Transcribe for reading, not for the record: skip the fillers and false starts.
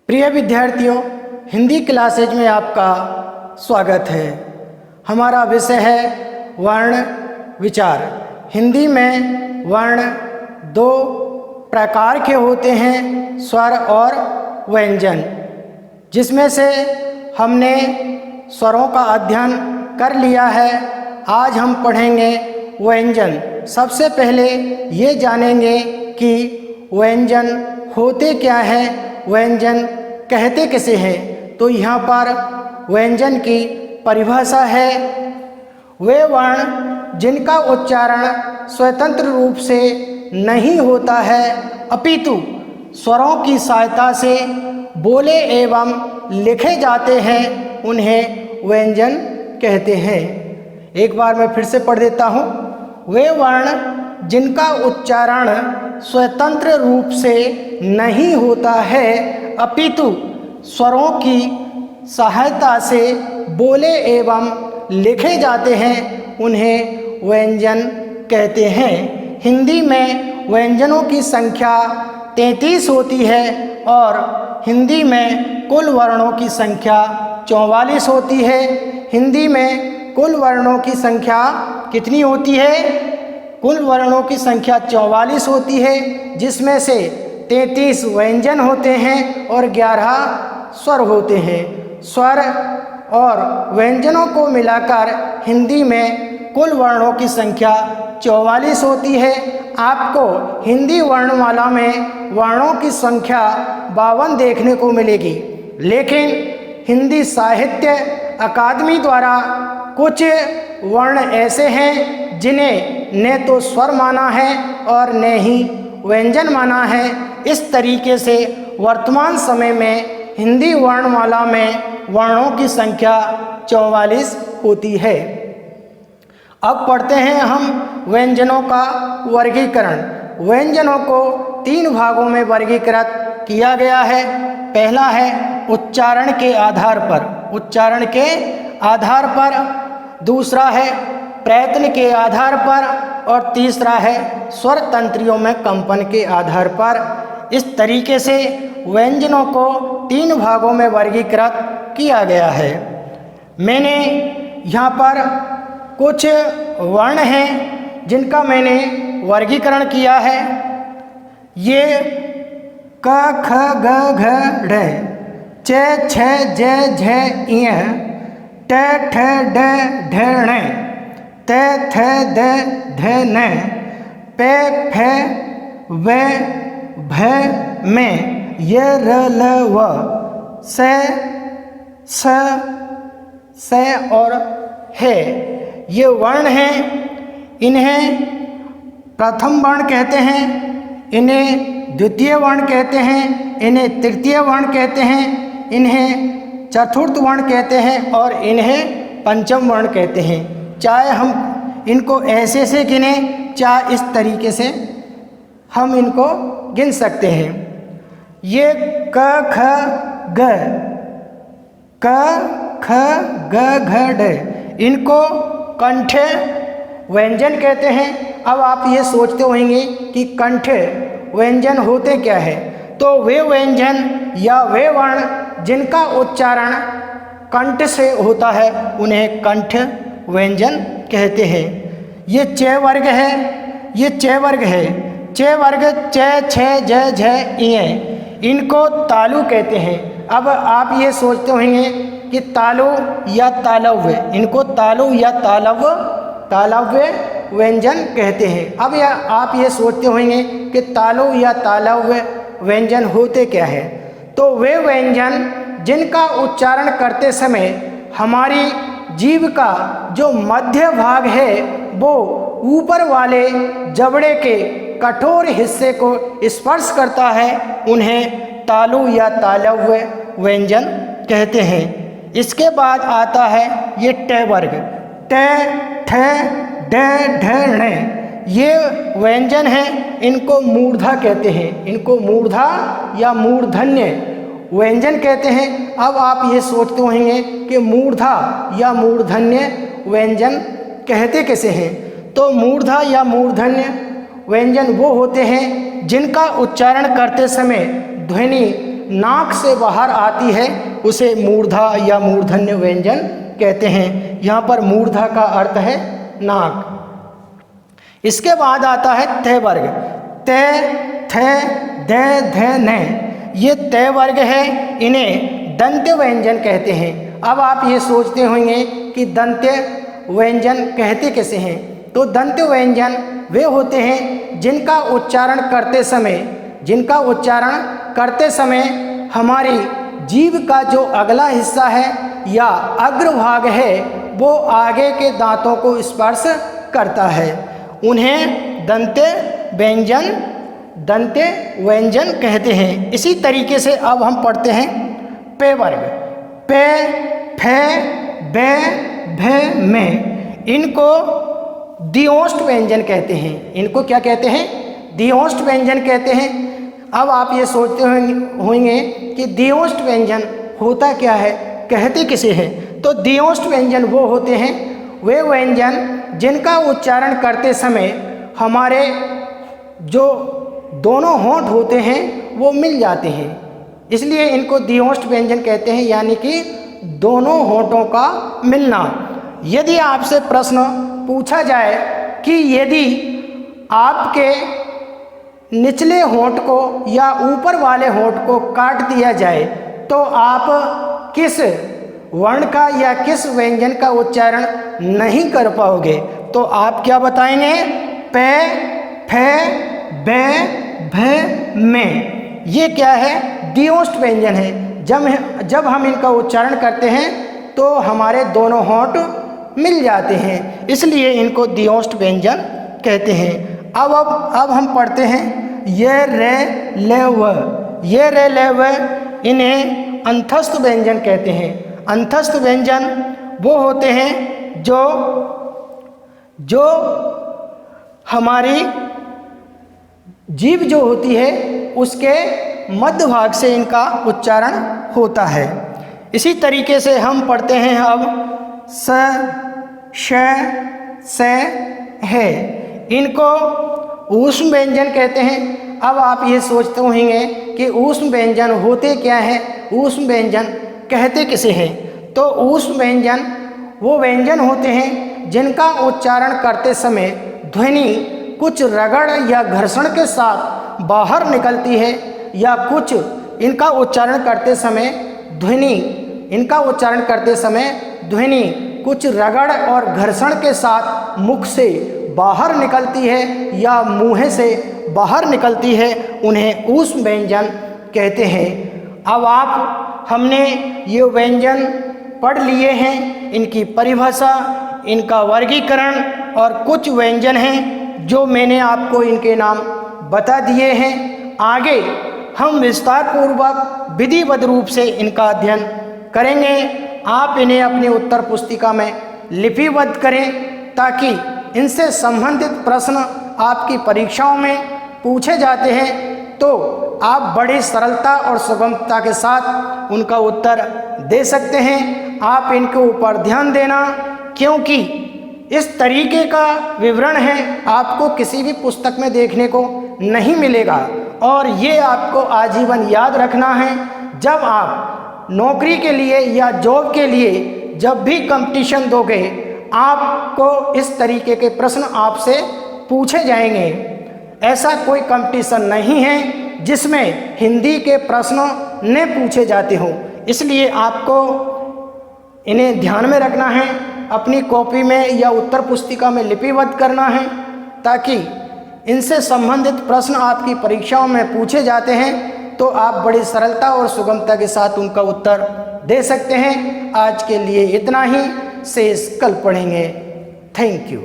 प्रिय विद्यार्थियों, हिंदी क्लासेज में आपका स्वागत है। हमारा विषय है वर्ण विचार। हिंदी में वर्ण दो प्रकार के होते हैं, स्वर और व्यंजन, जिसमें से हमने स्वरों का अध्ययन कर लिया है। आज हम पढ़ेंगे व्यंजन। सबसे पहले ये जानेंगे कि व्यंजन होते क्या हैं, व्यंजन कहते किसे हैं। तो यहाँ पर व्यंजन की परिभाषा है, वे वर्ण जिनका उच्चारण स्वतंत्र रूप से नहीं होता है अपितु स्वरों की सहायता से बोले एवं लिखे जाते हैं, उन्हें व्यंजन कहते हैं। एक बार मैं फिर से पढ़ देता हूँ। वे वर्ण जिनका उच्चारण स्वतंत्र रूप से नहीं होता है अपितु स्वरों की सहायता से बोले एवं लिखे जाते हैं, उन्हें व्यंजन कहते हैं। हिंदी में व्यंजनों की संख्या 33 होती है और हिंदी में कुल वर्णों की संख्या 44 होती है। हिंदी में कुल वर्णों की संख्या कितनी होती है? कुल वर्णों की संख्या 44 होती है, जिसमें से 33 व्यंजन होते हैं और 11 स्वर होते हैं। स्वर और व्यंजनों को मिलाकर हिंदी में कुल वर्णों की संख्या 44 होती है। आपको हिंदी वर्णमाला में वर्णों की संख्या 52 देखने को मिलेगी, लेकिन हिंदी साहित्य अकादमी द्वारा कुछ वर्ण ऐसे हैं जिन्हें न तो स्वर माना है और न ही व्यंजन माना है। इस तरीके से वर्तमान समय में हिंदी वर्णमाला में वर्णों की संख्या 44 होती है। अब पढ़ते हैं हम व्यंजनों का वर्गीकरण। व्यंजनों को 3 भागों में वर्गीकृत किया गया है। पहला है उच्चारण के आधार पर, उच्चारण के आधार पर। दूसरा है प्रयत्न के आधार पर और तीसरा है स्वर तंत्रियों में कंपन के आधार पर। इस तरीके से व्यंजनों को 3 भागों में वर्गीकृत किया गया है। मैंने यहाँ पर कुछ वर्ण हैं जिनका मैंने वर्गीकरण किया है। ये क ख ग घ ढ, च छ ज झ ञ, ट ठ ड ढ ण, त थ द ध न, प फ व भ म, य र ल व, स और है। ये वर्ण हैं। इन्हें प्रथम वर्ण कहते हैं, इन्हें द्वितीय वर्ण कहते हैं, इन्हें तृतीय वर्ण कहते हैं, इन्हें चतुर्थ वर्ण कहते हैं और इन्हें पंचम वर्ण कहते हैं। चाहे हम इनको ऐसे से गिनें, चाहे इस तरीके से हम इनको गिन सकते हैं। ये क ख ग, क ख ग घ ढ, इनको कंठ व्यंजन कहते हैं। अब आप ये सोचते होंगे कि कंठ व्यंजन होते क्या है। तो वे व्यंजन या वे वर्ण जिनका उच्चारण कंठ से होता है, उन्हें कंठ व्यंजन कहते हैं। ये च वर्ग है, ये च वर्ग है। च वर्ग च छ ज झ ञ, इनको तालु कहते हैं। अब आप ये सोचते होंगे कि तालु या तालव्य, इनको तालु या तालव्य व्यंजन कहते हैं। अब आप ये सोचते होंगे कि तालु या तालव्य व्यंजन होते क्या है। तो वे व्यंजन जिनका उच्चारण करते समय हमारी जीभ का जो मध्य भाग है वो ऊपर वाले जबड़े के कठोर हिस्से को स्पर्श करता है, उन्हें तालु या तालव्य व्यंजन कहते हैं। इसके बाद आता है ये ट वर्ग, ट ठ ड ढ ण, ये व्यंजन हैं। इनको मूर्धा कहते हैं, इनको मूर्धा या मूर्धन्य व्यंजन कहते हैं। अब आप ये सोचते होंगे कि मूर्धा या मूर्धन्य व्यंजन कहते कैसे हैं। तो मूर्धा या मूर्धन्य व्यंजन वो होते हैं जिनका उच्चारण करते समय ध्वनि नाक से बाहर आती है उसे मूर्धा या मूर्धन्य व्यंजन कहते हैं। यहाँ पर मूर्धा का अर्थ है नाक। इसके बाद आता है तय वर्ग। तय, थ, द, ध, न, ये तय वर्ग है, इन्हें दंत्य व्यंजन कहते हैं। अब आप ये सोचते होंगे कि दंत्य व्यंजन कहते कैसे हैं। तो दंत्य व्यंजन वे होते हैं जिनका उच्चारण करते समय हमारी जीभ का जो अगला हिस्सा है या अग्रभाग है वो आगे के दांतों को स्पर्श करता है। उन्हें दंत्य व्यंजन कहते हैं। इसी तरीके से अब हम पढ़ते हैं पे वर्ग। पे, फे, बे, भे, में, इनको दिओष्ट व्यंजन कहते हैं। इनको क्या कहते हैं? दिओष्ट व्यंजन कहते हैं। अब आप ये सोचते होंगे कि दिओष्ट व्यंजन होता क्या है, कहते किसे हैं। तो दिओष्ट व्यंजन वो होते हैं, वे व्यंजन जिनका उच्चारण करते समय हमारे जो दोनों होंठ होते हैं वो मिल जाते हैं, इसलिए इनको दिओष्ट व्यंजन कहते हैं, यानी कि दोनों होंठों का मिलना। यदि आपसे प्रश्न पूछा जाए कि यदि आपके निचले होंठ को या ऊपर वाले होंठ को काट दिया जाए तो आप किस वर्ण का या किस व्यंजन का उच्चारण नहीं कर पाओगे, तो आप क्या बताएंगे? पे, फे, बे, भे, में। ये क्या है? दिओष्ट व्यंजन है। जब हम इनका उच्चारण करते हैं तो हमारे दोनों होंठ मिल जाते हैं, इसलिए इनको दिओष्ट व्यंजन कहते हैं। अब हम पढ़ते हैं ये, रे, ले, व। ये, रे, ले, व, इन्हें अंतस्थ व्यंजन कहते हैं। अंतस्थ व्यंजन वो होते हैं जो हमारी जीभ जो होती है उसके मध्य भाग से इनका उच्चारण होता है। इसी तरीके से हम पढ़ते हैं अब स, श, से, है, इनको ऊष्म व्यंजन कहते हैं। अब आप ये सोचते होंगे कि ऊष्म व्यंजन होते क्या हैं, ऊष्म व्यंजन कहते किसे हैं। तो ऊष्म व्यंजन वो व्यंजन होते हैं जिनका उच्चारण करते समय ध्वनि कुछ रगड़ या घर्षण के साथ बाहर निकलती है, या कुछ इनका उच्चारण करते समय ध्वनि कुछ रगड़ और घर्षण के साथ मुख से बाहर निकलती है या मुँह से बाहर निकलती है, उन्हें ऊष्म व्यंजन कहते हैं। अब हमने ये व्यंजन पढ़ लिए हैं, इनकी परिभाषा, इनका वर्गीकरण और कुछ व्यंजन हैं जो मैंने आपको इनके नाम बता दिए हैं। आगे हम विस्तार पूर्वक विधिवत रूप से इनका अध्ययन करेंगे। आप इन्हें अपनी उत्तर पुस्तिका में लिपिबद्ध करें ताकि इनसे संबंधित प्रश्न आपकी परीक्षाओं में पूछे जाते हैं तो आप बड़ी सरलता और सुगमता के साथ उनका उत्तर दे सकते हैं। आप इनके ऊपर ध्यान देना, क्योंकि इस तरीके का विवरण है आपको किसी भी पुस्तक में देखने को नहीं मिलेगा, और ये आपको आजीवन याद रखना है। जब आप नौकरी के लिए या जॉब के लिए जब भी कंपटीशन दोगे, आपको इस तरीके के प्रश्न आपसे पूछे जाएंगे। ऐसा कोई कंपटीशन नहीं है जिसमें हिंदी के प्रश्नों न पूछे जाते हों, इसलिए आपको इन्हें ध्यान में रखना है, अपनी कॉपी में या उत्तर पुस्तिका में लिपिबद्ध करना है, ताकि इनसे संबंधित प्रश्न आपकी परीक्षाओं में पूछे जाते हैं तो आप बड़ी सरलता और सुगमता के साथ उनका उत्तर दे सकते हैं। आज के लिए इतना ही, शेष कल पढ़ेंगे। Thank you.